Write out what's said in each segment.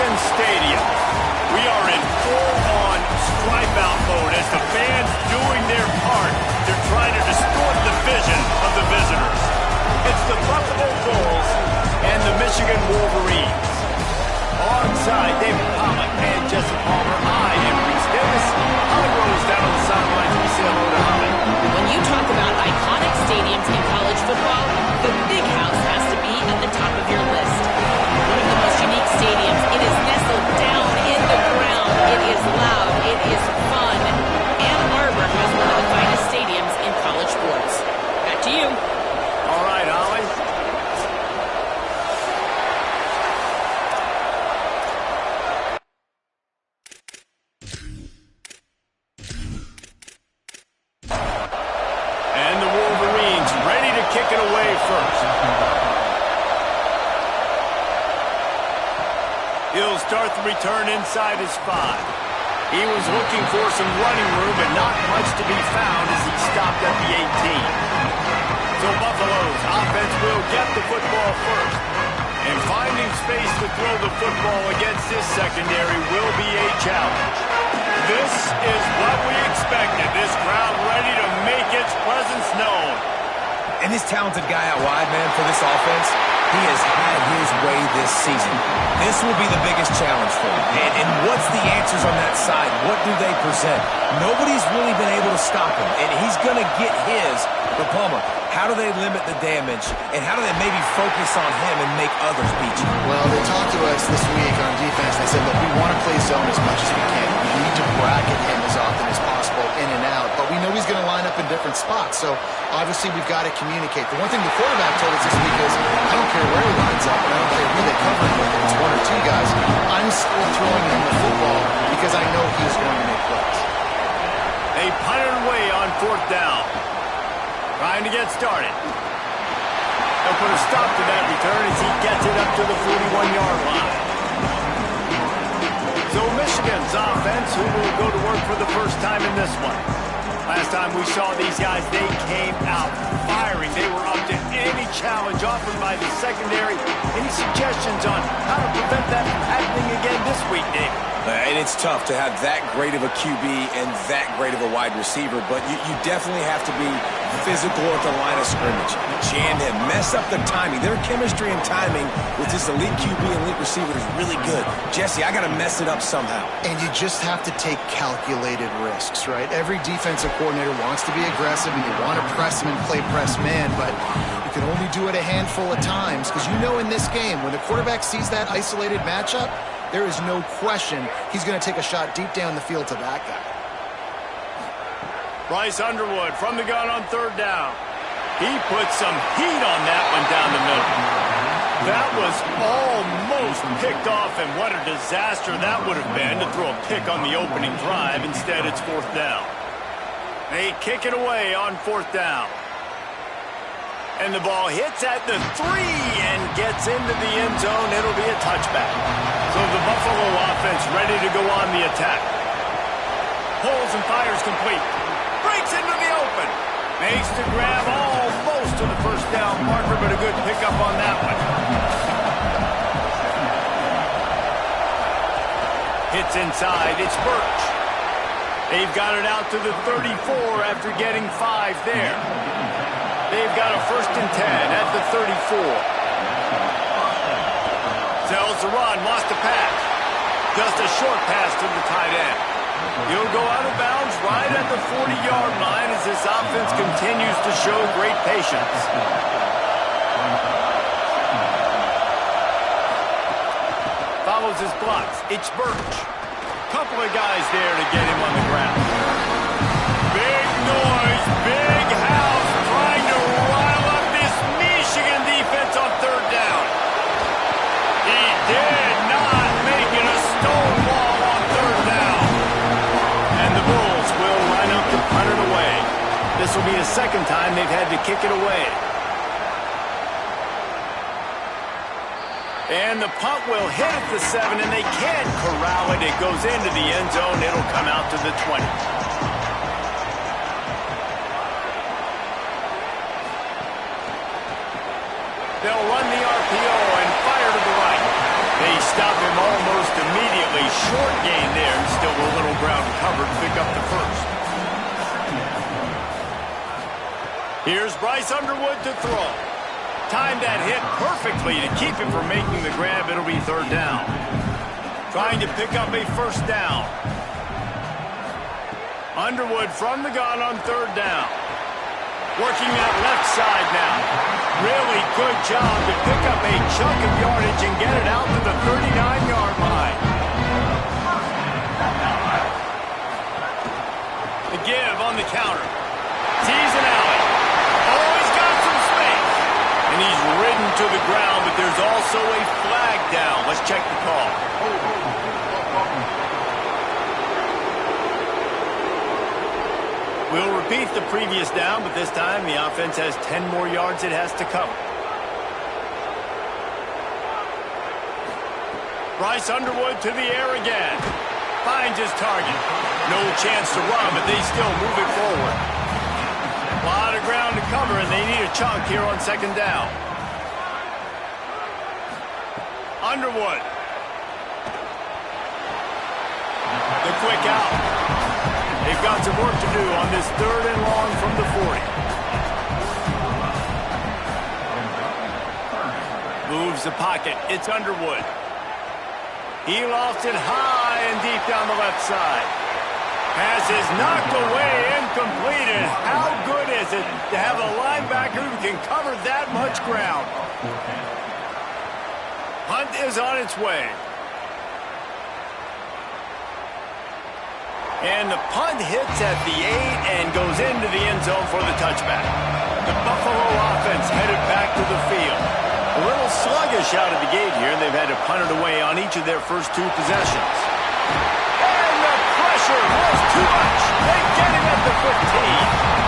Michigan Stadium. We are in full-on stripe-out mode as the fans doing their part to try to distort the vision of the visitors. It's the Buffalo Bulls and the Michigan Wolverines. Alongside David Pollack and Jesse Palmer, I am Reese Davis. Holly Rose down on the sidelines. We say hello to Holly. When you talk about iconic stadiums in college football, the Big House has to be at the top of your list. One of the most unique stadiums. It is nestled down in the ground. It is loud. It is fun. Ann Arbor has one of the finest stadiums in college sports. Back to you. All right, Holly. And the Wolverines ready to kick it away first. He'll start the return inside his 5. He was looking for some running room, but not much to be found as he stopped at the 18. So Buffalo's offense will get the football first. And finding space to throw the football against this secondary will be a challenge. This is what we expected. This crowd ready to make its presence known. And this talented guy out wide, man, for this offense, he has had his way this season. This will be the biggest challenge for him. And what's the answers on that side? What do they present? Nobody's really been able to stop him, and he's going to get his. But, Palmer, how do they limit the damage, and how do they maybe focus on him and make others beat you? Well, they talked to us this week on defense. They said, look, we want to play zone as much as we can. We need to bracket him as often as possible in and out. But we know he's going to line up in different spots. So, obviously, we've got to communicate. The one thing the quarterback told us this week is, I don't care where he lines up, and I don't care who they cover him with. If it's one or two guys, I'm still throwing him the football because I know he's going to make plays. They punt it away on 4th down. Trying to get started. They'll put a stop to that return as he gets it up to the 41-yard line. So Michigan's offense, who will go to work for the first time in this one. Last time we saw these guys, they came out firing. They were up to any challenge offered by the secondary. Any suggestions on how to prevent that from happening again this week, Dave? And it's tough to have that great of a QB and that great of a wide receiver, but you definitely have to be physical at the line of scrimmage. Jam him, mess up the timing. Their chemistry and timing with this elite QB and elite receiver is really good. Jesse, I got to mess it up somehow. And you just have to take calculated risks, right? Every defensive coordinator wants to be aggressive, and you want to press him and play press man, but you can only do it a handful of times because you know in this game, when the quarterback sees that isolated matchup, there is no question he's going to take a shot deep down the field to that guy. Bryce Underwood from the gun on 3rd down. He put some heat on that one down the middle. That was almost picked off, and what a disaster that would have been to throw a pick on the opening drive. Instead, it's 4th down. They kick it away on 4th down. And the ball hits at the 3 and gets into the end zone. It'll be a touchback. So the Buffalo offense ready to go on the attack. Pulls and fires complete. Breaks into the open. Makes the grab almost to the first down marker, but a good pickup on that one. Hits inside. It's Birch. They've got it out to the 34 after getting 5 there. They've got a 1st and 10 at the 34. Sells the run, lost the pass. Just a short pass to the tight end. He'll go out of bounds right at the 40-yard line as this offense continues to show great patience. Follows his blocks. It's Birch. Couple of guys there to get him on the ground. Big noise, big house trying to rile up this Michigan defense on 3rd down. He did not make it a stonewall on 3rd down. And the Bulls will line up to punt it away. This will be the 2nd time they've had to kick it away. And the punt will hit at the 7, and they can't corral it. It goes into the end zone. It'll come out to the 20. They'll run the RPO and fire to the right. They stop him almost short gain there, and still a little ground covered to pick up the first. Here's Bryce Underwood to throw. Timed that hit perfectly to keep him from making the grab. It'll be third down. Trying to pick up a first down. Underwood from the gun on third down. Working that left side now. Really good job to pick up a chunk of yardage and get it out to the 39-yard line. The give on the counter. Sees an alley. Oh, he's got some space. And he's ridden to the ground, but there's also a flag down. Let's check the call. We'll repeat the previous down, but this time the offense has 10 more yards it has to cover. Bryce Underwood to the air again. Finds his target. No chance to run, but they still move it forward. A lot of ground to cover, and they need a chunk here on second down. Underwood. The quick out. They've got some work to do on this third and long from the 40. Moves the pocket. It's Underwood. He lofts it high and deep down the left side. Pass is knocked away, incompleted. How good is it to have a linebacker who can cover that much ground? Hunt is on its way. And the punt hits at the 8 and goes into the end zone for the touchback. The Buffalo offense headed back to the field. A little sluggish out of the gate here. They've had to punt it away on each of their first two possessions. And the pressure was too much. They get him at the 15.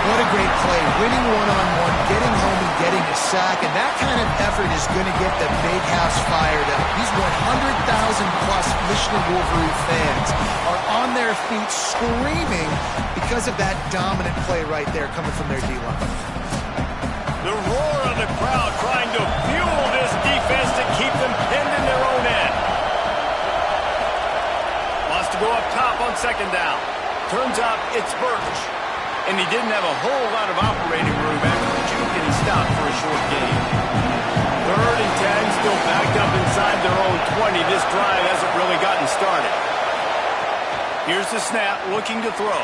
What a great play. Winning one-on-one, getting home and getting a sack, and that kind of effort is going to get the big house fired up. These 100,000-plus Michigan Wolverine fans are on their feet screaming because of that dominant play right there coming from their D-line. The roar of the crowd trying to fuel this defense to keep them pinned in their own end. Wants to go up top on second down. Turns out it's Birch. And he didn't have a whole lot of operating room after the juke, and he stopped for a short gain. Third and 10, still backed up inside their own 20. This drive hasn't really gotten started. Here's the snap, looking to throw.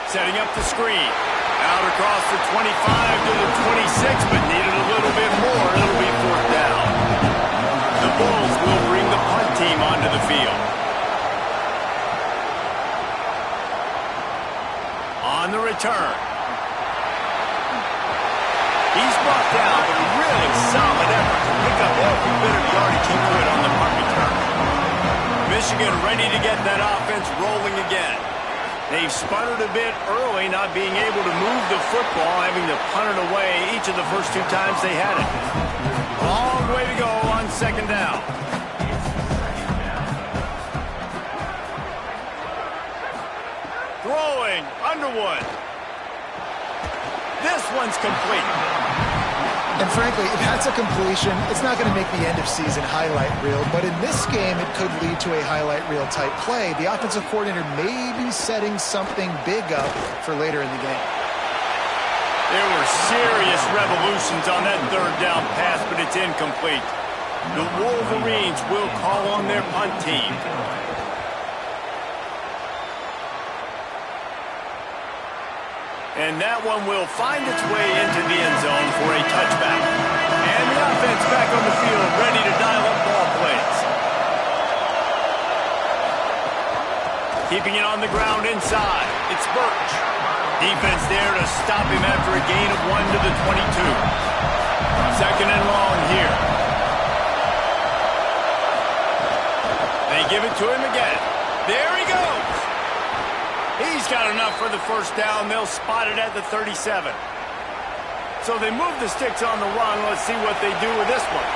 Setting up the screen. Out across the 25 to the 26, but needed a little bit more. It'll be fourth down. The Bulls will bring the punt team onto the field. On the return. He's brought down, but a really solid effort to pick up every bit of yardage he could on the punt return. Michigan ready to get that offense rolling again. They've sputtered a bit early, not being able to move the football, having to punt it away each of the first two times they had it. Long way to go on second down. Throwing, Underwood. This one's complete. And frankly, if that's a completion, it's not going to make the end of season highlight reel. But in this game, it could lead to a highlight reel type play. The offensive coordinator may be setting something big up for later in the game. There were serious revolutions on that third down pass, but it's incomplete. The Wolverines will call on their punt team. And that one will find its way into the end zone for a touchback. And the offense back on the field, ready to dial up ball plays. Keeping it on the ground inside. It's Birch. Defense there to stop him after a gain of 1 to the 22. Second and long here. They give it to him again. There he goes. He's got enough for the first down. They'll spot it at the 37. So they move the sticks on the run. Let's see what they do with this one.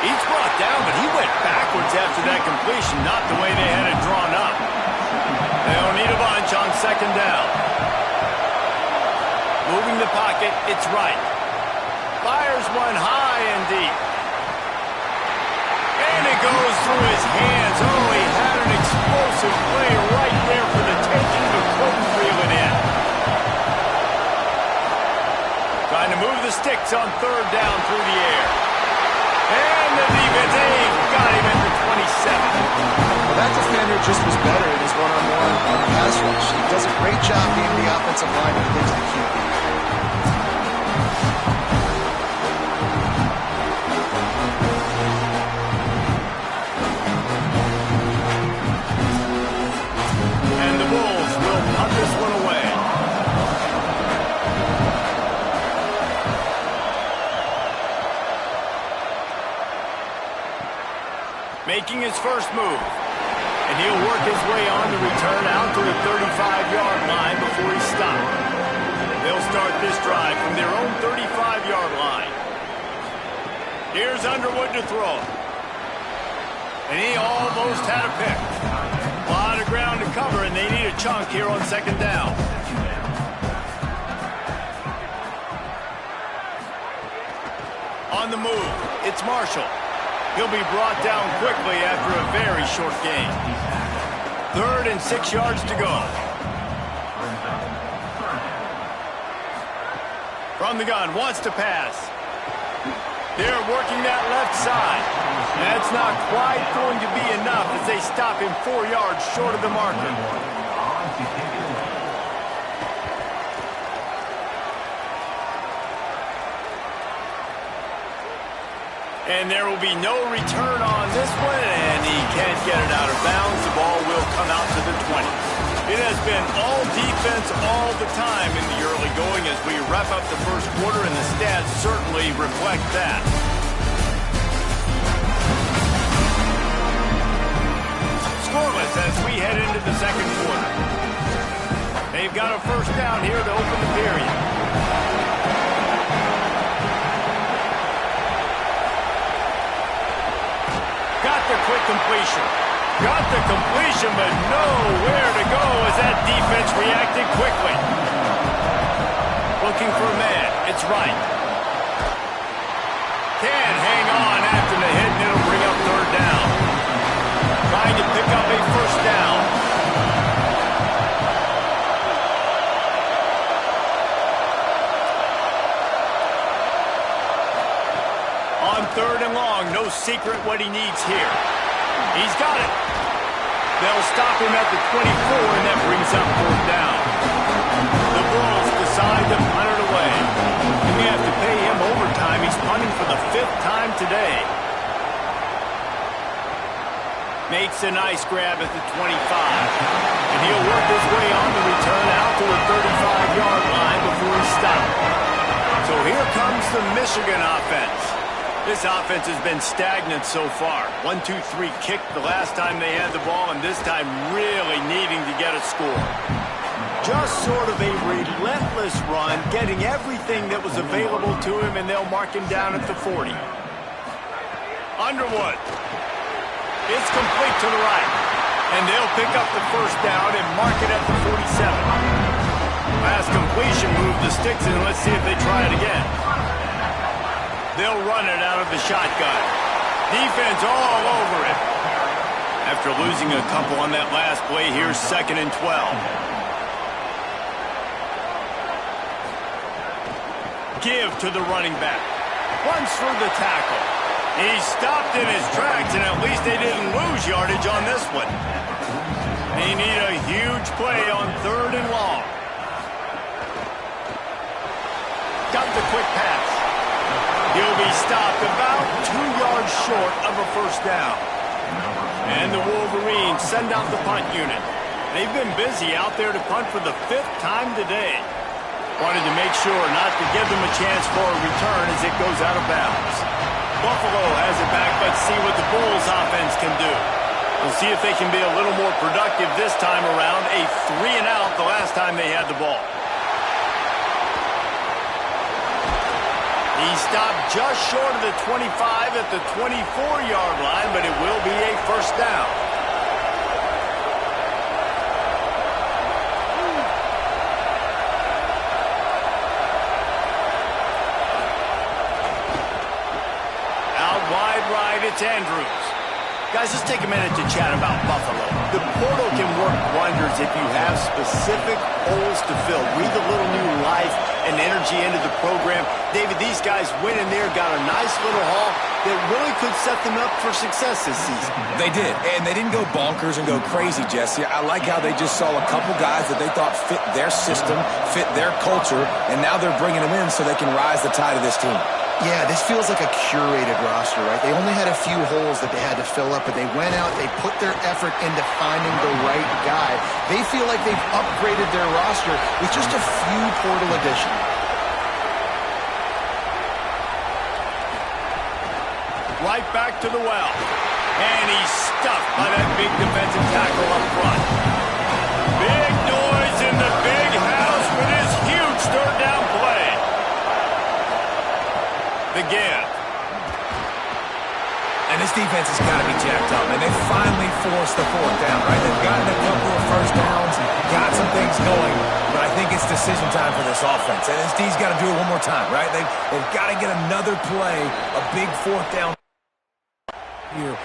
He's brought down, but he went backwards after that completion, not the way they had it drawn up. They'll need a bunch on second down. Moving the pocket, it's right. Fires one high and deep. And it goes through his hands. Oh, he had an explosive play right there for the taking, but couldn't reel it in. Trying to move the sticks on third down through the air. And the defense, got him at the 27. Well, that defender just was better in his one-on-one pass rush. He does a great job being the offensive line when he gets to the QB. And the Bulls will punt this one away. Making his first move. And he'll work his way on the return out to the 35-yard line before he's stopped. They'll start this drive from their own 35-yard line. Here's Underwood to throw. And he almost had a pick. A lot of ground to cover, and they need a chunk here on second down. On the move, it's Marshall. He'll be brought down quickly after a very short gain. 3rd and 6 yards to go. From the gun, wants to pass. They're working that left side. That's not quite going to be enough as they stop him 4 yards short of the marker. And there will be no return on this one, and he can't get it out of bounds. The ball will come out to the 20. It has been all defense all the time in the early going as we wrap up the first quarter, and the stats certainly reflect that. Scoreless as we head into the second quarter. They've got a first down here to open the period. Got the quick completion. Got the completion, but nowhere to go as that defense reacted quickly. Looking for a man. It's right. Can hang on after the hit, and it'll bring up third down. Trying to pick up a first down. On 3rd and long, no secret what he needs here. He's got it. They'll stop him at the 24, and that brings up 4th down. The Bulls decide to punt it away. And we have to pay him overtime. He's punting for the 5th time today. Makes a nice grab at the 25. And he'll work his way on the return out to the 35-yard line before he's stopped. So here comes the Michigan offense. This offense has been stagnant so far. 1-2-3 kick the last time they had the ball, and this time really needing to get a score. Just sort of a relentless run, getting everything that was available to him, and they'll mark him down at the 40. Underwood. It's complete to the right. And they'll pick up the first down and mark it at the 47. Last completion moved the sticks in. Let's see if they try it again. They'll run it out of the shotgun. Defense all over it. After losing a couple on that last play, here's 2nd and 12. Give to the running back. Runs through the tackle. He stopped in his tracks, and at least they didn't lose yardage on this one. They need a huge play on 3rd and long. Got the quick pass. He'll be stopped about 2 yards short of a first down. And the Wolverines send out the punt unit. They've been busy out there to punt for the 5th time today. Wanted to make sure not to give them a chance for a return as it goes out of bounds. Buffalo has it back. Let's see what the Bulls offense can do. We'll see if they can be a little more productive this time around. A 3-and-out the last time they had the ball. He stopped just short of the 25 at the 24-yard line, but it will be a first down. It's Andrews. Guys, let's take a minute to chat about Buffalo. The portal can work wonders if you have specific holes to fill. Breathe a little new life and energy into the program. David, these guys went in there, got a nice little haul that really could set them up for success this season. They did, and they didn't go bonkers and go crazy, Jesse. I like how they just saw a couple guys that they thought fit their system, fit their culture, and now they're bringing them in so they can rise the tide of this team. Yeah, this feels like a curated roster, right? They only had a few holes that they had to fill up, but they went out, they put their effort into finding the right guy. They feel like they've upgraded their roster with just a few portal additions. Right back to the well. And he's stuffed by that big defensive tackle up front. Big noise in the big house with his huge third down play. The give. And this defense has got to be jacked up, and they finally forced the fourth down, right? They've gotten a couple of first downs, got some things going, but I think it's decision time for this offense. And this D's got to do it one more time, right? They've got to get another play, a big fourth down here.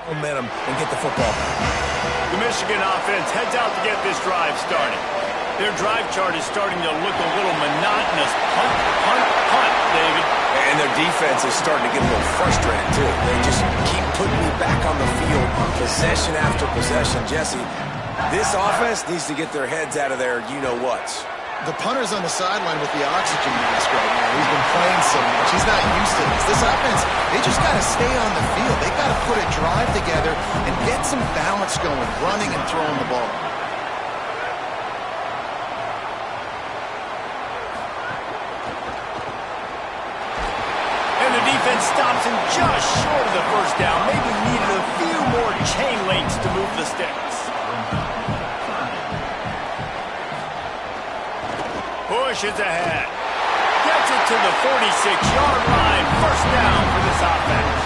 Momentum and get the football back. The Michigan offense heads out to get this drive started. Their drive chart is starting to look a little monotonous. Punt, punt, punt, David. And their defense is starting to get a little frustrated, too. They just keep putting me back on the field, possession after possession. Jesse, this offense needs to get their heads out of their you-know-whats. The punter's on the sideline with the oxygen mask right now. He's been playing so much. He's not used to this. This offense, they just got to stay on the field. They got to put a drive together and get some balance going, running and throwing the ball. And the defense stops him just short of the first down. Maybe needed a few more chain links to move the sticks. Pushes ahead. Gets it to the 46-yard line. First down for this offense.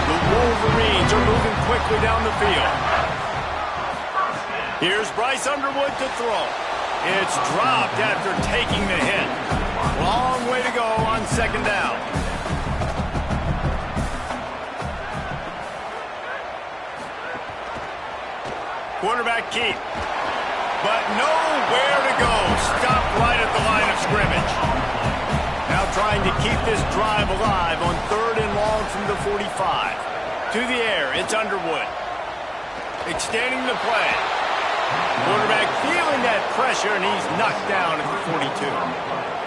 The Wolverines are moving quickly down the field. Here's Bryce Underwood to throw. It's dropped after taking the hit. Long way to go on second down. Quarterback keep. But nowhere to go. Stopped right at the line of scrimmage. Now trying to keep this drive alive on third and long from the 45. To the air, it's Underwood. Extending the play. Quarterback feeling that pressure, and he's knocked down at the 42.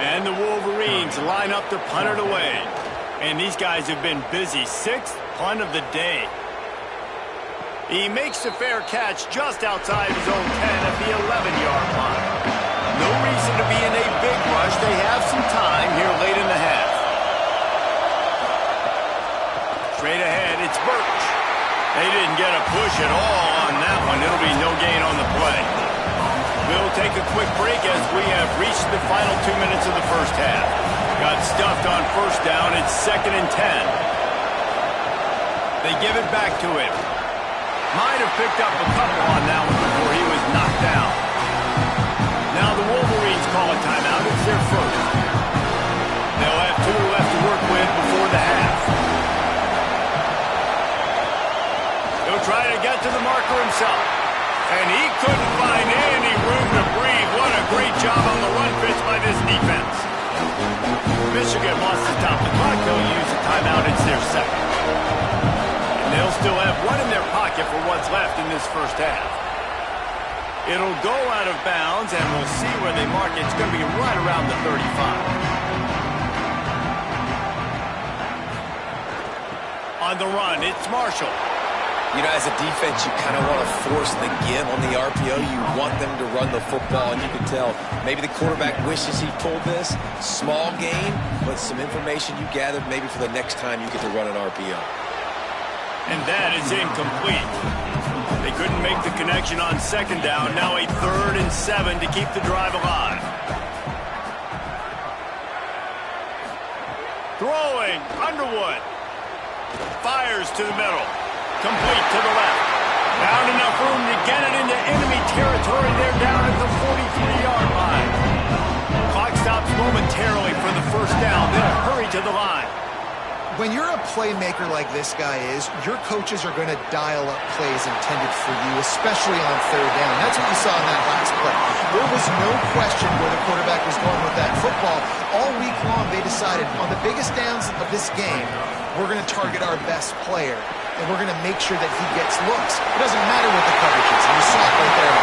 And the Wolverines line up to punt it away. And these guys have been busy. Sixth punt of the day. He makes the fair catch just outside his own 10 at the 11-yard line. No reason to be in a big rush. They have some time here late in the half. Straight ahead, it's Birch. They didn't get a push at all on that one. It'll be no gain on the play. We'll take a quick break as we have reached the final 2 minutes of the first half. Got stuffed on first down. It's 2nd and 10. They give it back to him. Might have picked up a couple on that one before he was knocked down. Now the Wolverines call a timeout. It's their first. They'll have 2 left to work with before the half. He'll try to get to the marker himself. And he couldn't find any room to breathe. What a great job on the run pitch by this defense. Michigan wants to stop the clock. They'll use a timeout. It's their second. And they'll still have one in their pocket for what's left in this first half. It'll go out of bounds, and we'll see where they mark it. It's going to be right around the 35. On the run, it's Marshall. You know, as a defense, you kind of want to force the give on the RPO. You want them to run the football, and you can tell maybe the quarterback wishes he pulled this. Small gain, but some information you gathered maybe for the next time you get to run an RPO. And that is incomplete. They couldn't make the connection on second down. Now a 3rd and 7 to keep the drive alive. Throwing, Underwood. Fires to the middle. Complete to the left. Found enough room to get it into enemy territory. They're down at the 43-yard line. Clock stops momentarily for the first down. They'll hurry to the line. When you're a playmaker like this guy is, your coaches are going to dial up plays intended for you, especially on 3rd down. That's what you saw in that last play. There was no question where the quarterback was going with that football. All week long, they decided on the biggest downs of this game, we're going to target our best player, and we're going to make sure that he gets looks. It doesn't matter what the coverage is, and you saw it right there.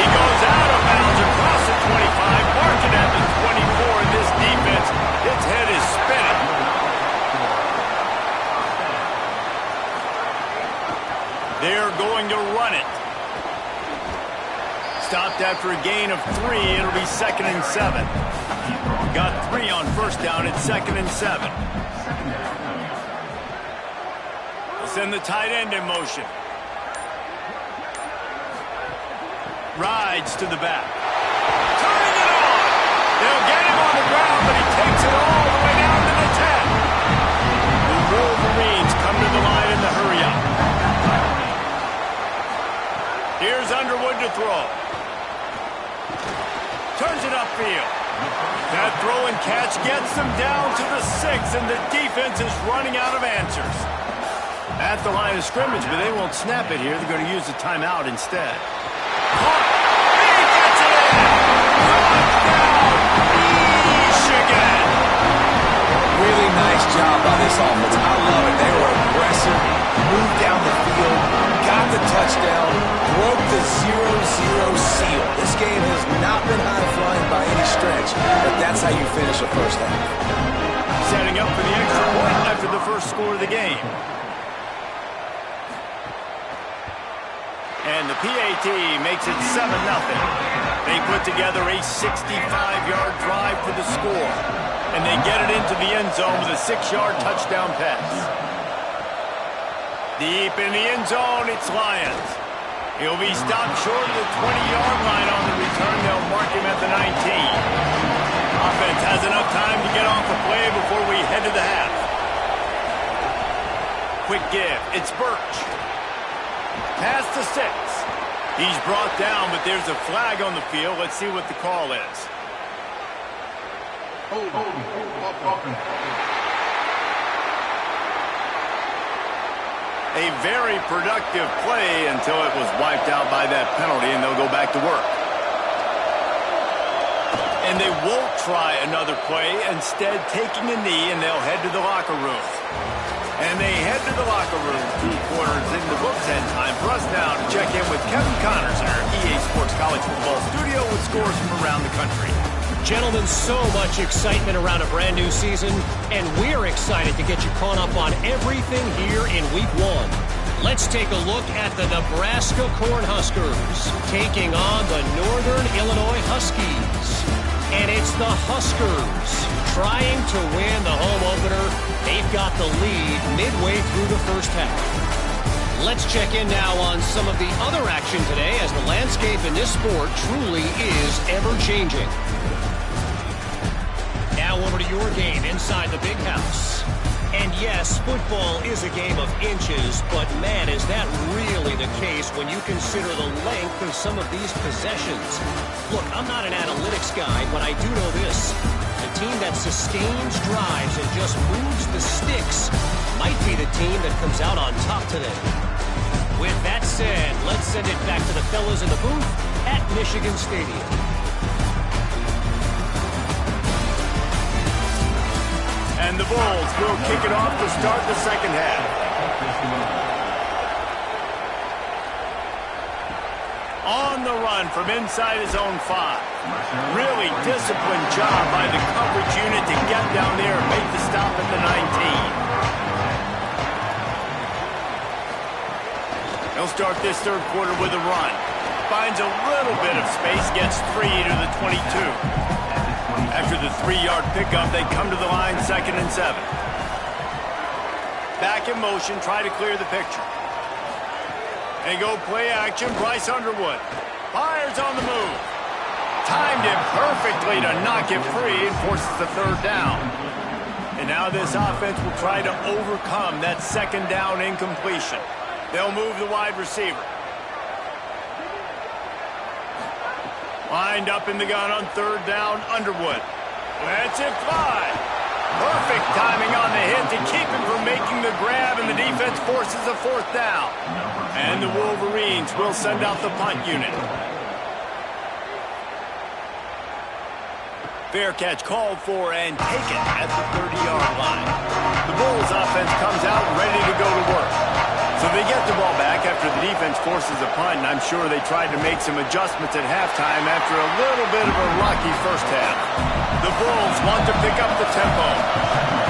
He goes out of bounds across the 25, marking at the 24 in this defense. Its head is spinning. They're going to run it. Stopped after a gain of 3. It'll be 2nd and 7. Got 3 on first down. It's 2nd and 7. They'll send the tight end in motion. Rides to the back. Turning it on. They'll get him on the ground, but he takes it all the way down to the 10. The Wolverines come to the line in the hurry-up. Here's Underwood to throw. Turns it upfield. That throw and catch gets them down to the 6, and the defense is running out of answers. At the line of scrimmage, but they won't snap it here. They're going to use the timeout instead. Caught. He gets it in. Touchdown, Michigan. Really nice job by this offense. I love it. They were aggressive, moved down the field, got the touchdown, broke the 0-0 seal. This game has not been high-flying by any stretch, but that's how you finish a first half. Setting up for the extra point after the first score of the game. And the PAT makes it 7-0. They put together a 65-yard drive for the score. And they get it into the end zone with a 6-yard touchdown pass. Deep in the end zone, it's Lions. He'll be stopped short of the 20-yard line on the return. They'll mark him at the 19. Offense has enough time to get off the play before we head to the half. Quick give. It's Birch. Pass to 6. He's brought down, but there's a flag on the field. Let's see what the call is. A very productive play until it was wiped out by that penalty, and they'll go back to work. And they won't try another play, instead taking a knee, and they'll head to the locker room. And they head to the locker room, 2 quarters in the books, and time for us now to check in with Kevin Connors in our EA Sports College Football studio with scores from around the country. Gentlemen, so much excitement around a brand new season, and we're excited to get you caught up on everything here in Week 1. Let's take a look at the Nebraska Cornhuskers taking on the Northern Illinois Huskies. And it's the Huskers trying to win the home opener. They've got the lead midway through the first half. Let's check in now on some of the other action today, as the landscape in this sport truly is ever-changing. Now over to your game inside the Big House. And yes, football is a game of inches, but man, is that really the case when you consider the length of some of these possessions. Look, I'm not an analytics guy, but I do know this. The team that sustains drives and just moves the sticks might be the team that comes out on top today. With that said, let's send it back to the fellas in the booth at Michigan Stadium. And the Bulls will kick it off to start the second half. On the run from inside his own 5. Really disciplined job by the coverage unit to get down there and make the stop at the 19. He'll start this third quarter with a run. Finds a little bit of space, gets 3 to the 22. After the 3-yard pickup, they come to the line, 2nd and 7. Back in motion, try to clear the picture. And go play action, Bryce Underwood. Fires on the move. Timed it perfectly to knock it free and forces the 3rd down. And now this offense will try to overcome that 2nd down incompletion. They'll move the wide receiver. Lined up in the gun on 3rd down, Underwood. Lets it fly. Perfect timing on the hit to keep him from making the grab, and the defense forces a 4th down. And the Wolverines will send out the punt unit. Fair catch called for and taken at the 30-yard line. The Bulls offense comes out ready to go to work. So they get the ball back after the defense forces a punt, and I'm sure they tried to make some adjustments at halftime after a little bit of a rocky first half. The Bulls want to pick up the tempo.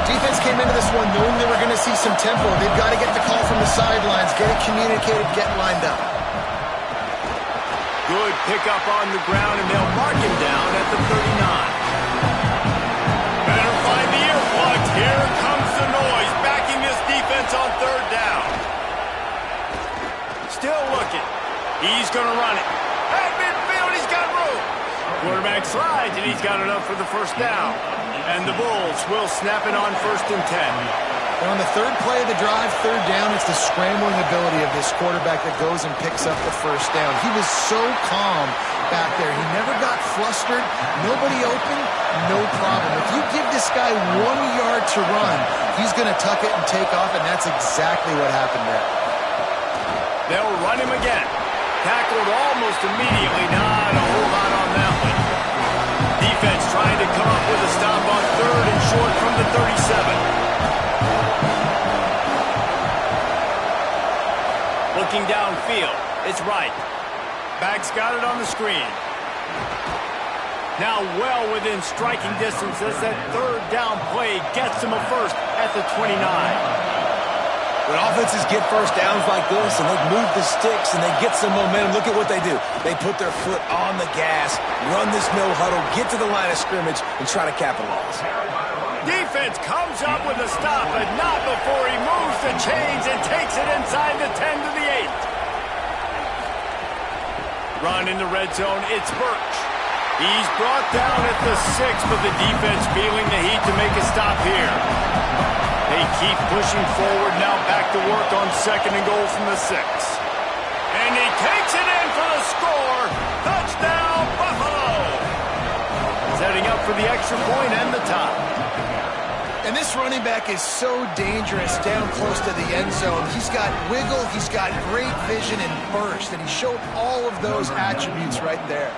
Defense came into this one knowing they were going to see some tempo. They've got to get the call from the sidelines, get it communicated, get lined up. Good pickup on the ground, and they'll mark him down at the 39. Better find the earplugs. Here comes the noise, backing this defense on 3rd down. Still looking. He's going to run it. At midfield, he's got room. Quarterback slides, and he's got enough for the 1st down. And the Bulls will snap it on 1st and 10. And on the 3rd play of the drive, 3rd down, it's the scrambling ability of this quarterback that goes and picks up the 1st down. He was so calm back there. He never got flustered. Nobody open, no problem. If you give this guy 1 yard to run, he's going to tuck it and take off, and that's exactly what happened there. They'll run him again. Tackled almost immediately. Not a whole lot on that one. Defense trying to come up with a stop on 3rd and short from the 37. Looking downfield. It's right. Back's got it on the screen. Now well within striking distance as that 3rd down play gets him a 1st at the 29. When offenses get 1st downs like this and they move the sticks and they get some momentum, look at what they do. They put their foot on the gas, run this no huddle, get to the line of scrimmage, and try to capitalize. Defense comes up with a stop, but not before he moves the chains and takes it inside the 10 to the 8. Run in the red zone, it's Birch. He's brought down at the 6, but the defense feeling the heat to make a stop here. They keep pushing forward, now back to work on 2nd and goal from the 6. And he takes it in for the score. Touchdown, Buffalo! Setting up for the extra point and the tie. And this running back is so dangerous down close to the end zone. He's got wiggle, he's got great vision and burst, and he showed all of those attributes right there.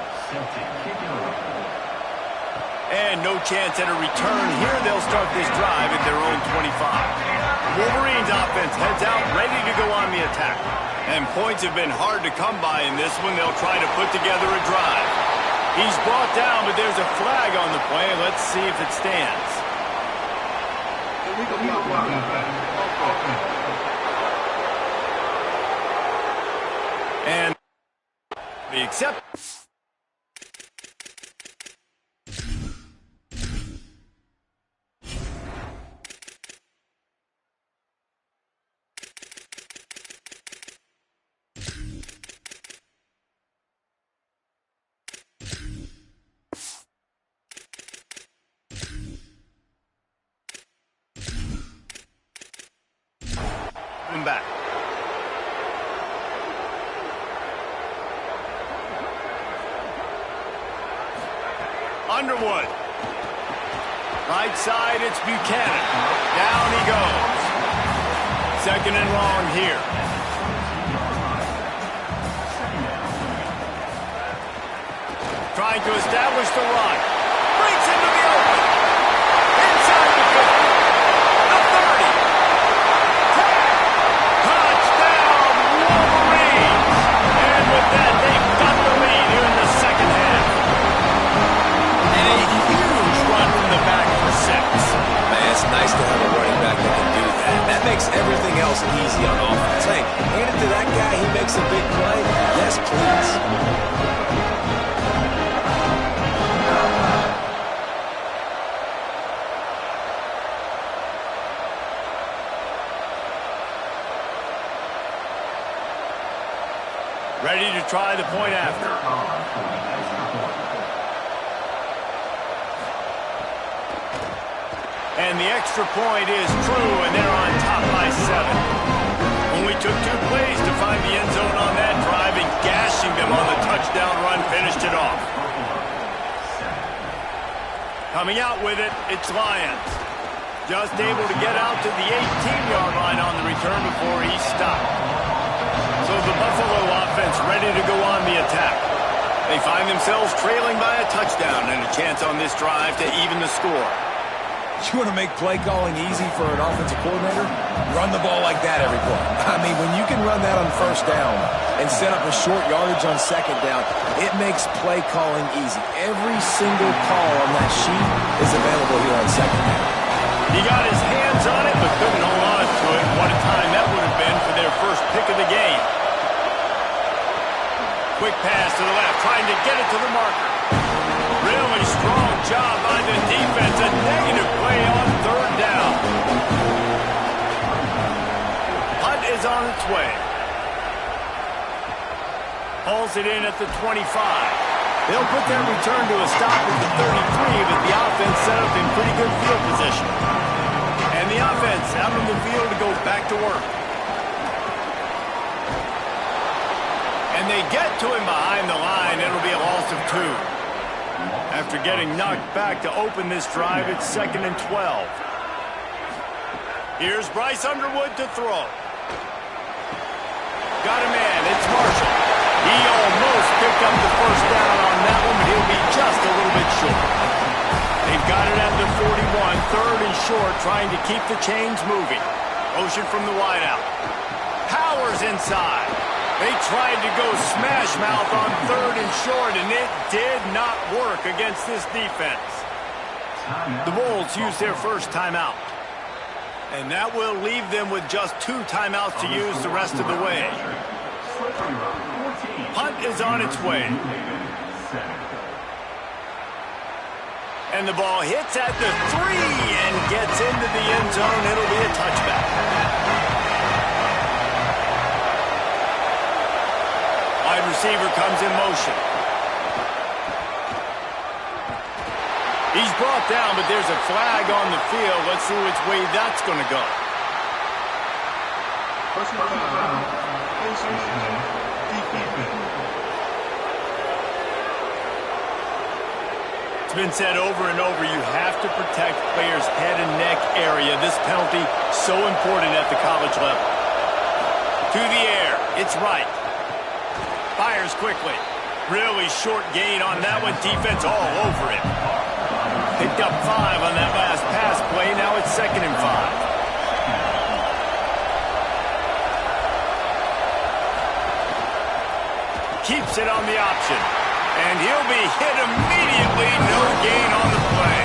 And no chance at a return. Here they'll start this drive at their own 25. Wolverines offense heads out, ready to go on the attack. And points have been hard to come by in this one. They'll try to put together a drive. He's brought down, but there's a flag on the play. Let's see if it stands. And we accept. Back. Underwood. Right side, it's Buchanan. Down he goes. 2nd and long here. trying to establish the run. Breaks into the open. Inside the 50. The 30. 10. Touchdown, Wolverines! And with that, they've got the lead here in the second half. And a huge run from the back for 6. Man, it's nice to have a running back that can do that. That makes everything else easy on offense. Hey, hand it to that guy, he makes a big play. Yes, please. Ready to try the point after. And the extra point is true, and they're on top by 7. Only took 2 plays to find the end zone on that drive, and gashing them on the touchdown run finished it off. Coming out with it, it's Lions. Just able to get out to the 18-yard line on the return before he stopped. So the Buffalo offense ready to go on the attack. They find themselves trailing by a touchdown and a chance on this drive to even the score. You want to make play calling easy for an offensive coordinator? Run the ball like that every play. I mean, when you can run that on first down and set up a short yardage on second down, it makes play calling easy. Every single call on that sheet is available here on second down. He got his hands on it, but couldn't hold on to it. What a time that would have been for their first pick of the game. Quick pass to the left, trying to get it to the marker. Really strong job by the defense. A negative play on third down. Hunt is on its way. Pulls it in at the 25. They'll put their return to a stop at the 33, but the offense set up in pretty good field position. And the offense out on the field to go back to work. And they get to him behind the line. It'll be a loss of 2. After getting knocked back to open this drive, it's 2nd and 12. Here's Bryce Underwood to throw. Got a man. It's Marshall. He almost picked up the first down on that one, but he'll be just a little bit short. They've got it at the 41, 3rd and short, trying to keep the chains moving. Motion from the wideout. Powers inside. They tried to go smash mouth on 3rd and short, and it did not work against this defense. The Wolves used their first timeout. And that will leave them with just 2 timeouts to use the rest of the way. Punt is on its way. And the ball hits at the 3 and gets into the end zone. It'll be a touchback. Wide receiver comes in motion. He's brought down, but there's a flag on the field. Let's see which way that's going to go. It's been said over and over, you have to protect players' head and neck area. This penalty, so important at the college level. To the air, it's right. Fires quickly. Really short gain on that one. Defense all over it. Picked up 5 on that last pass play. Now it's 2nd and 5. Keeps it on the option. And he'll be hit immediately. No gain on the play.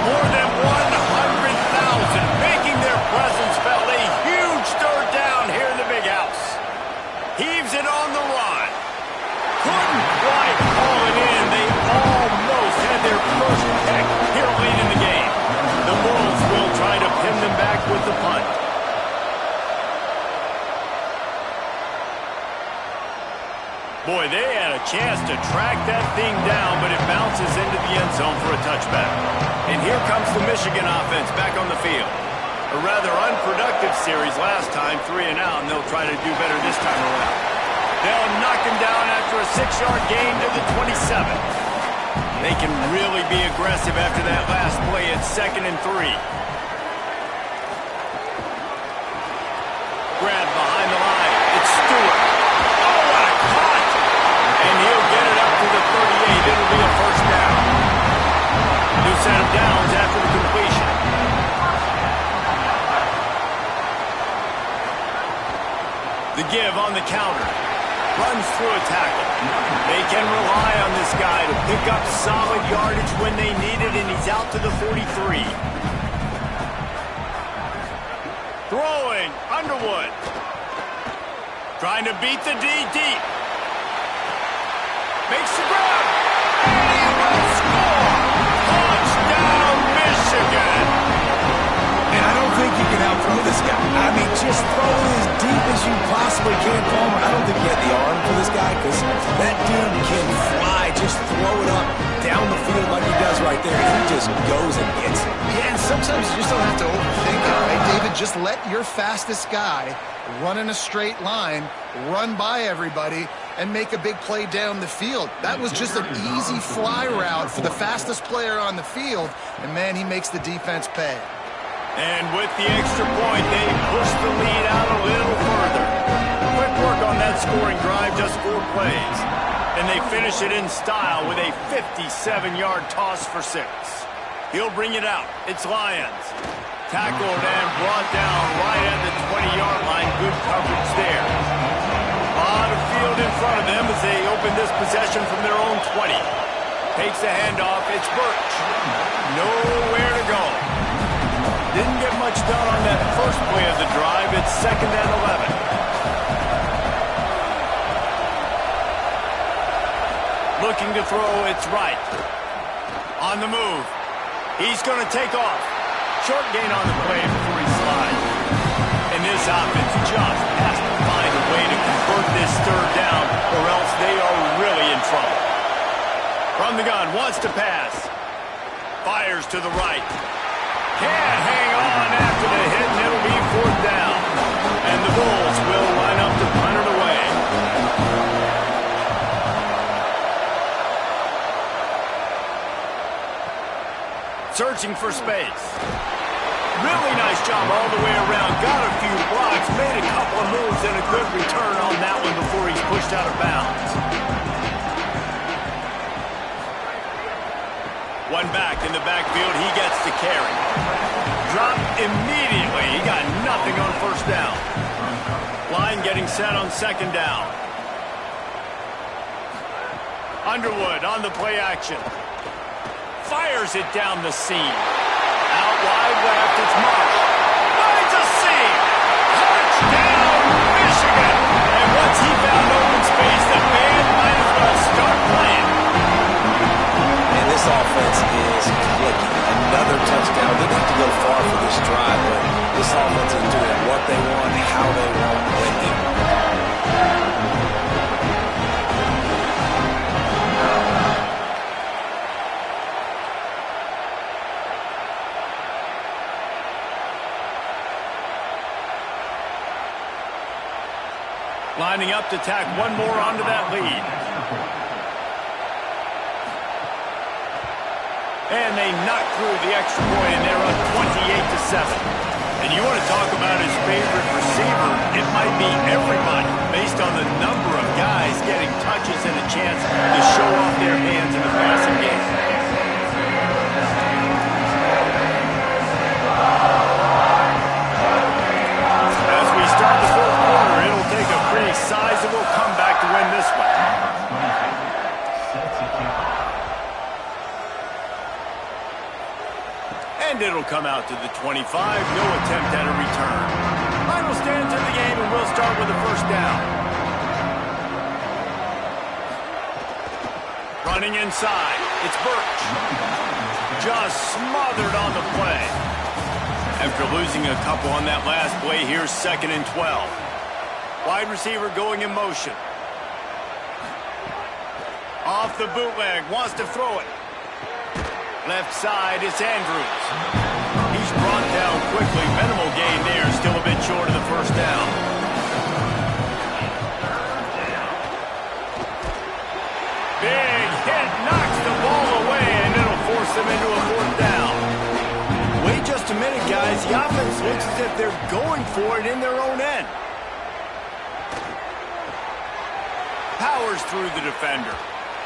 More than 100,000 making their presence felt. A huge 3rd down here in the big house. Heaves it on the run. Couldn't quite haul it in. They almost had their first pick here late in the game. The Bulls will try to pin them back with the punt. Boy, they had a chance to track that thing down, but it bounces into the end zone for a touchback. And here comes the Michigan offense back on the field. A rather unproductive series last time, 3 and out, and they'll try to do better this time around. They'll knock him down after a 6-yard gain to the 27. They can really be aggressive after that last play. It's 2nd and 3. Grab behind the line. It's Stewart. Oh, what a cut! And he'll get it up to the 38. The give on the counter. Runs through a tackle. They can rely on this guy to pick up solid yardage when they need it, and he's out to the 43. Throwing, Underwood. Trying to beat the D deep. Makes the grab. And he will score. Touchdown, Michigan. And I don't think you can outthrow this guy. I mean, just throw it as deep as you possibly can, Palmer. I don't think you have the arm for this guy because that dude can fly. Just throw it up down the field like he does right there. He just goes and gets it. Yeah, and sometimes you just don't have to overthink it, right, David? Just let your fastest guy run in a straight line, run by everybody, and make a big play down the field. That was just an easy fly route for the fastest player on the field, and, man, he makes the defense pay. And with the extra point, they push the lead out a little further. Quick work on that scoring drive, just 4 plays. And they finish it in style with a 57-yard toss for 6. He'll bring it out. It's Lions. Tackled and brought down right at the 20-yard line. Good coverage there. A lot of field in front of them as they open this possession from their own 20. Takes the handoff. It's Birch. Nowhere to go. Didn't get much done on that first play of the drive. It's 2nd and 11. Looking to throw, it's right. On the move. He's going to take off. Short gain on the play before he slides. And this offense just has to find a way to convert this 3rd down, or else they are really in trouble. From the gun, wants to pass. Fires to the right. Can't hang on after the hit, and it'll be 4th down. And the Bulls will line up to punt it away. Searching for space. Really nice job all the way around. Got a few blocks, made a couple of moves, and a good return on that one before he's pushed out of bounds. One back in the backfield. He gets to carry. Drop immediately. He got nothing on 1st down. Line getting set on 2nd down. Underwood on the play action. Fires it down the seam. Out wide left, it's Marsh. Finds a seam. Touchdown, Michigan. And once he found open space, the band might as well start playing. And this offense is clicking. Another touchdown. They didn't have to go far for this drive, but this offense is doing what they want, how they want, when they want. Lining up to tack one more onto that lead. And they knock through the extra point, and they're up 28-7. And you want to talk about his favorite receiver, it might be everybody, based on the number of guys getting touches and a chance to show off their hands in the passing game. As we start the 4th quarter, it'll take a pretty sizable comeback to win this one. And it'll come out to the 25. No attempt at a return. Final stands in the game, and we'll start with the 1st down. Running inside. It's Birch. Just smothered on the play. After losing a couple on that last play, here's 2nd and 12. Wide receiver going in motion. Off the bootleg, wants to throw it. Left side, it's Andrews. He's brought down quickly. Minimal gain there, still a bit short of the 1st down. Big hit, knocks the ball away, and it'll force them into a 4th down. Wait just a minute, guys. The offense looks as if they're going for it in their own end. Powers through the defender.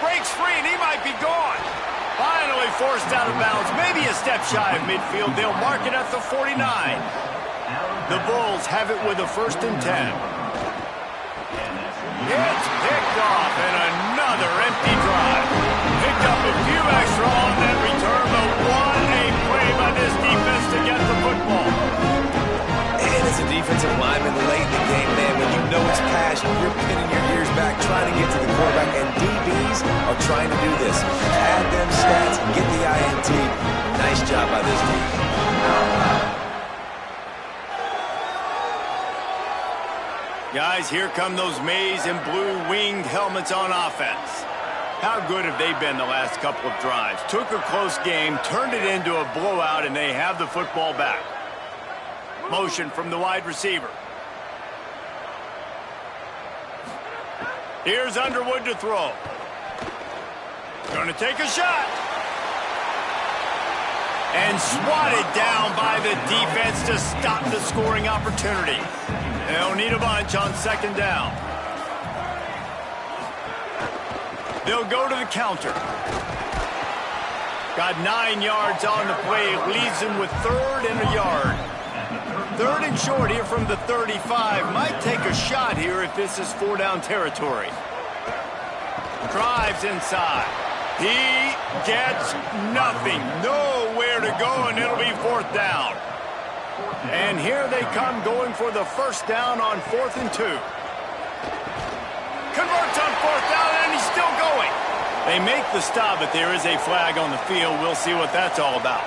Breaks free, and he might be gone. Finally forced out of bounds. Maybe a step shy of midfield. They'll mark it at the 49. The Bulls have it with a 1st and 10. few extra on that return, but what a play by this defense to get the football. And as a defensive lineman late in the game, man, when you know it's passion, you're pinning your ears back, trying to get to the quarterback, and DBs are trying to do this. Add them stats, get the INT. Nice job by this team. Guys, here come those maize and blue winged helmets on offense. How good have they been the last couple of drives? Took a close game, turned it into a blowout, and they have the football back. Motion from the wide receiver. Here's Underwood to throw. Going to take a shot. And swatted down by the defense to stop the scoring opportunity. They'll need a bunch on second down. They'll go to the counter. Got 9 yards on the play. It leaves them with 3rd and a yard. 3rd and short here from the 35. Might take a shot here if this is 4-down territory. Drives inside. He gets nothing. Nowhere to go, and it'll be 4th down. And here they come going for the 1st down on 4th and 2. Converts on 4th down, and he's still going. They make the stop, but there is a flag on the field. We'll see what that's all about.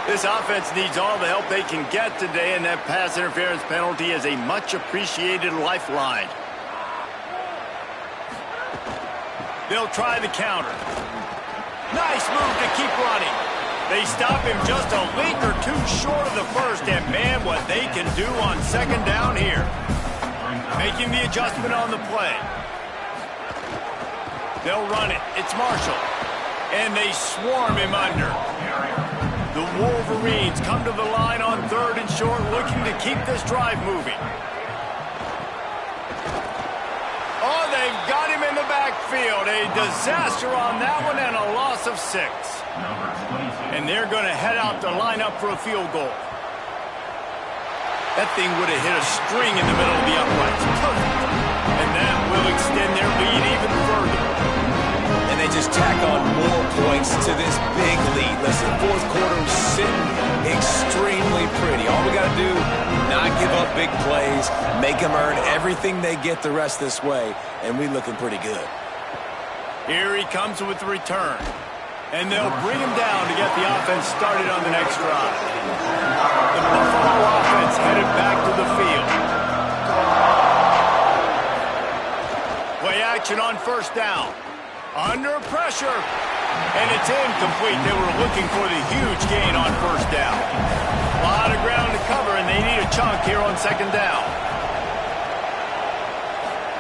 This offense needs all the help they can get today, and that pass interference penalty is a much-appreciated lifeline. They'll try the counter. Nice move to keep running. They stop him just a link or two short of the 1st, and man, what they can do on 2nd down here. Making the adjustment on the play. They'll run it. It's Marshall. And they swarm him under. The Wolverines come to the line on 3rd and short, looking to keep this drive moving. Oh, they've got him in the backfield. A disaster on that one and a loss of 6. And they're going to head out to line up for a field goal. That thing would have hit a string in the middle of the uprights. Perfect. And that will extend their lead even further. And they just tack on more points to this big lead. Listen, 4th quarter is sitting extremely pretty. All we got to do, not give up big plays, make them earn everything they get the rest this way, and we're looking pretty good. Here he comes with the return. And they'll bring him down to get the offense started on the next drive. The Buffalo offense headed back to the field. Play action on 1st down. Under pressure. And it's incomplete. They were looking for the huge gain on 1st down. A lot of ground to cover, and they need a chunk here on 2nd down.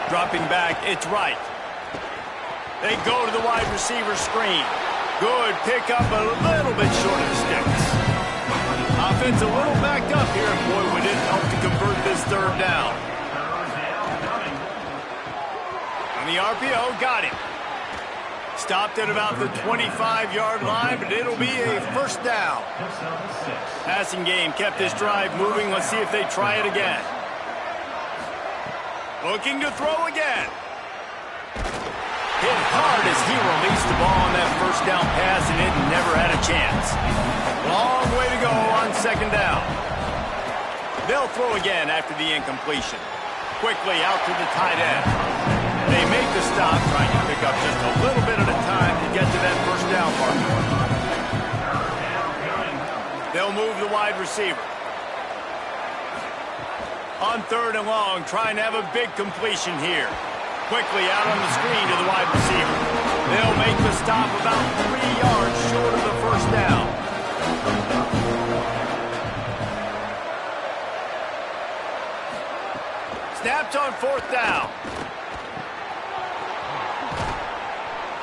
Dropping back, it's Wright. They go to the wide receiver screen. Good pickup, a little bit short of the sticks. Offense a little backed up here, and boy, would it help to convert this 3rd down. On the RPO, got him. Stopped at about the 25-yard line, but it'll be a 1st down. Passing game kept this drive moving. Let's see if they try it again. Looking to throw again. Hit hard as he released the ball on that 1st down pass, and it never had a chance. Long way to go on 2nd down. They'll throw again after the incompletion. Quickly out to the tight end. They make the stop, trying to pick up just a little bit at a time to get to that 1st down marker. They'll move the wide receiver. On 3rd and long, trying to have a big completion here. Quickly out on the screen to the wide receiver. They'll make the stop about 3 yards short of the 1st down. Snapped on 4th down.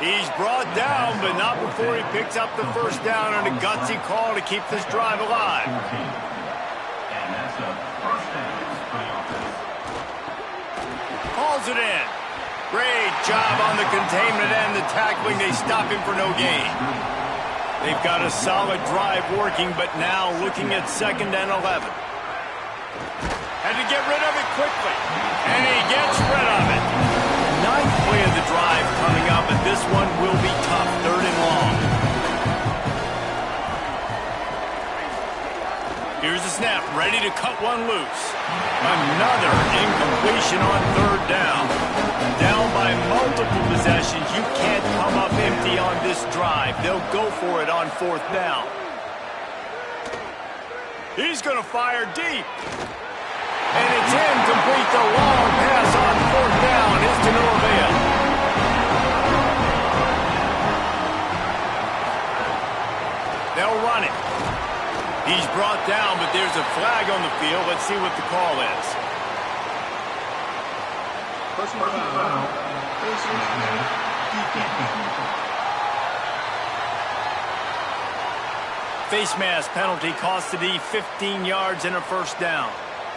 He's brought down, but not before he picks up the 1st down on a gutsy call to keep this drive alive. Calls it in. Great job on the containment and the tackling. They stop him for no gain. They've got a solid drive working, but now looking at 2nd and 11. Had to get rid of it quickly. And he gets rid of it. Ninth play of the drive coming up, and this one will be tough. 3rd and long. Here's the snap, ready to cut one loose. Another incompletion on 3rd down. Down by multiple possessions. You can't come up empty on this drive. They'll go for it on 4th down. He's going to fire deep. And it's incomplete. The long pass on 4th down is to no avail. They'll run it. He's brought down, but there's a flag on the field. Let's see what the call is. Personal foul. Face mask penalty cost the D 15 yards and a 1st down.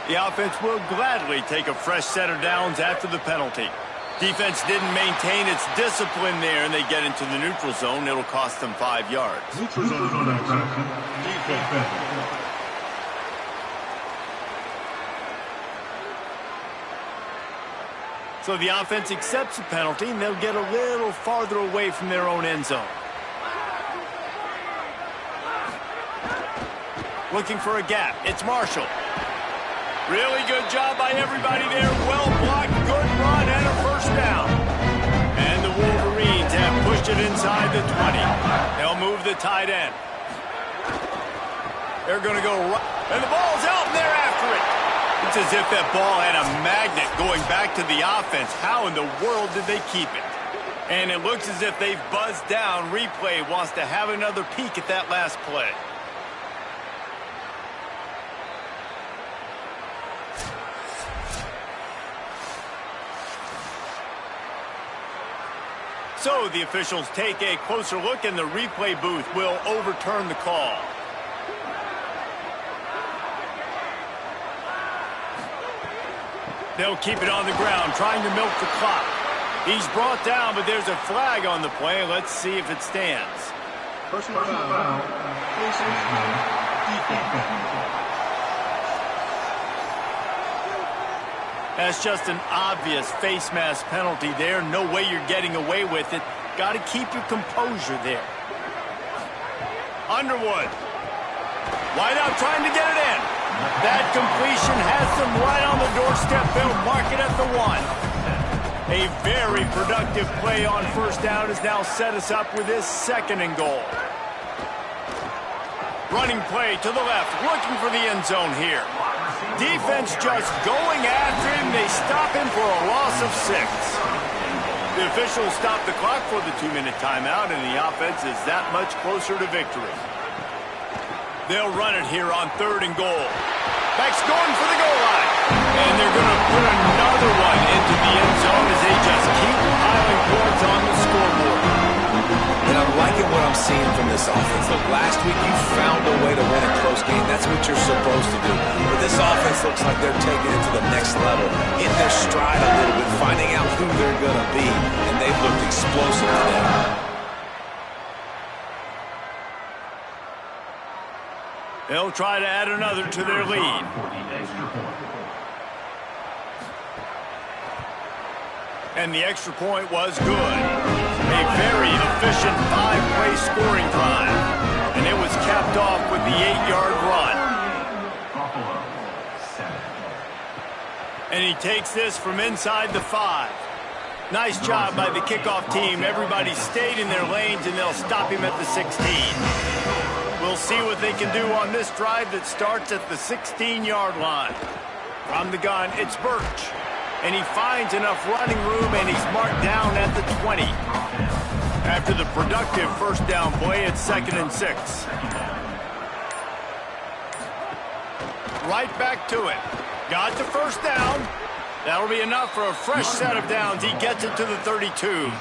The offense will gladly take a fresh set of downs after the penalty. Defense didn't maintain its discipline there, and they get into the neutral zone. It'll cost them 5 yards. Neutral zone defense. So the offense accepts the penalty, and they'll get a little farther away from their own end zone. Looking for a gap. It's Marshall. Really good job by everybody there. Well blocked, good run, and a 1st down. And the Wolverines have pushed it inside the 20. They'll move the tight end. They're going to go right, and the ball's out, and they're after it. It's as if that ball had a magnet going back to the offense. How in the world did they keep it? And it looks as if they've buzzed down. Replay wants to have another peek at that last play. So the officials take a closer look, and the replay booth will overturn the call. They'll keep it on the ground, trying to milk the clock. He's brought down, but there's a flag on the play. Let's see if it stands. Personal foul. That's just an obvious face mask penalty there. No way you're getting away with it. Got to keep your composure there. Underwood. Wide out trying to get it in. That completion has them right on the doorstep. They'll mark it at the 1. A very productive play on 1st down has now set us up with this 2nd and goal. Running play to the left, looking for the end zone here. Defense just going after him. They stop him for a loss of 6. The officials stop the clock for the 2-minute timeout, and the offense is that much closer to victory. They'll run it here on 3rd and goal. Back's going for the goal line. And they're going to put another one into the end zone as they just keep piling points on the scoreboard. And I'm liking what I'm seeing from this offense. Look, last week you found a way to win a close game. That's what you're supposed to do. But this offense looks like they're taking it to the next level, hitting their stride a little bit, finding out who they're going to be. And they've looked explosive today. They'll try to add another to their lead. And the extra point was good. A very efficient 5-play scoring drive. And it was capped off with the 8-yard run. And he takes this from inside the 5. Nice job by the kickoff team. Everybody stayed in their lanes, and they'll stop him at the 16. We'll see what they can do on this drive that starts at the 16-yard line. From the gun, it's Birch. And he finds enough running room, and he's marked down at the 20. After the productive 1st down play, it's 2nd and 6. Right back to it. Got the 1st down. That'll be enough for a fresh set of downs. He gets it to the 32.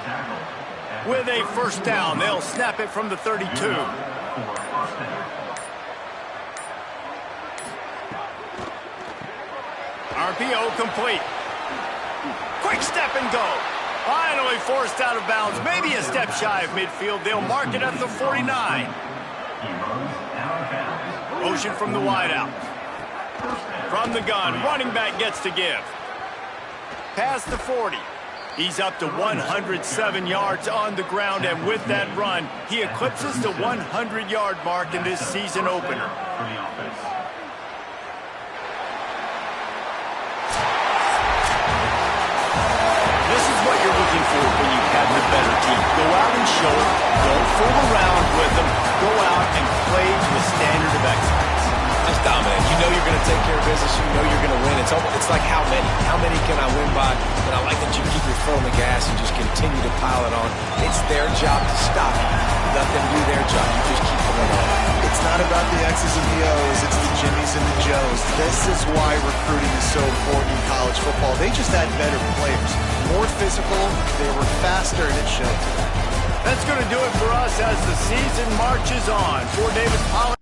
With a 1st down, they'll snap it from the 32. RPO complete. Quick step and go. Finally forced out of bounds. Maybe a step shy of midfield. They'll mark it at the 49. Motion from the wideout. From the gun, running back gets to give. Past the 40. He's up to 107 yards on the ground, and with that run, he eclipses the 100-yard mark in this season opener. This is what you're looking for when you have the better team. Go out and show it. Don't fool around with them. Go out and play to a standard of excellence. That's dominant. You know you're going to take care of business. You know you're going to win. It's like how many? How many can I win by? And I like that you keep your foot on the gas and just continue to pile it on. It's their job to stop you. Let them do their job. You just keep going on. It's not about the X's and the O's. It's the Jimmies and the Joes. This is why recruiting is so important in college football. They just had better players. More physical. They were faster, and it showed today. That's going to do it for us as the season marches on. For David Pollack.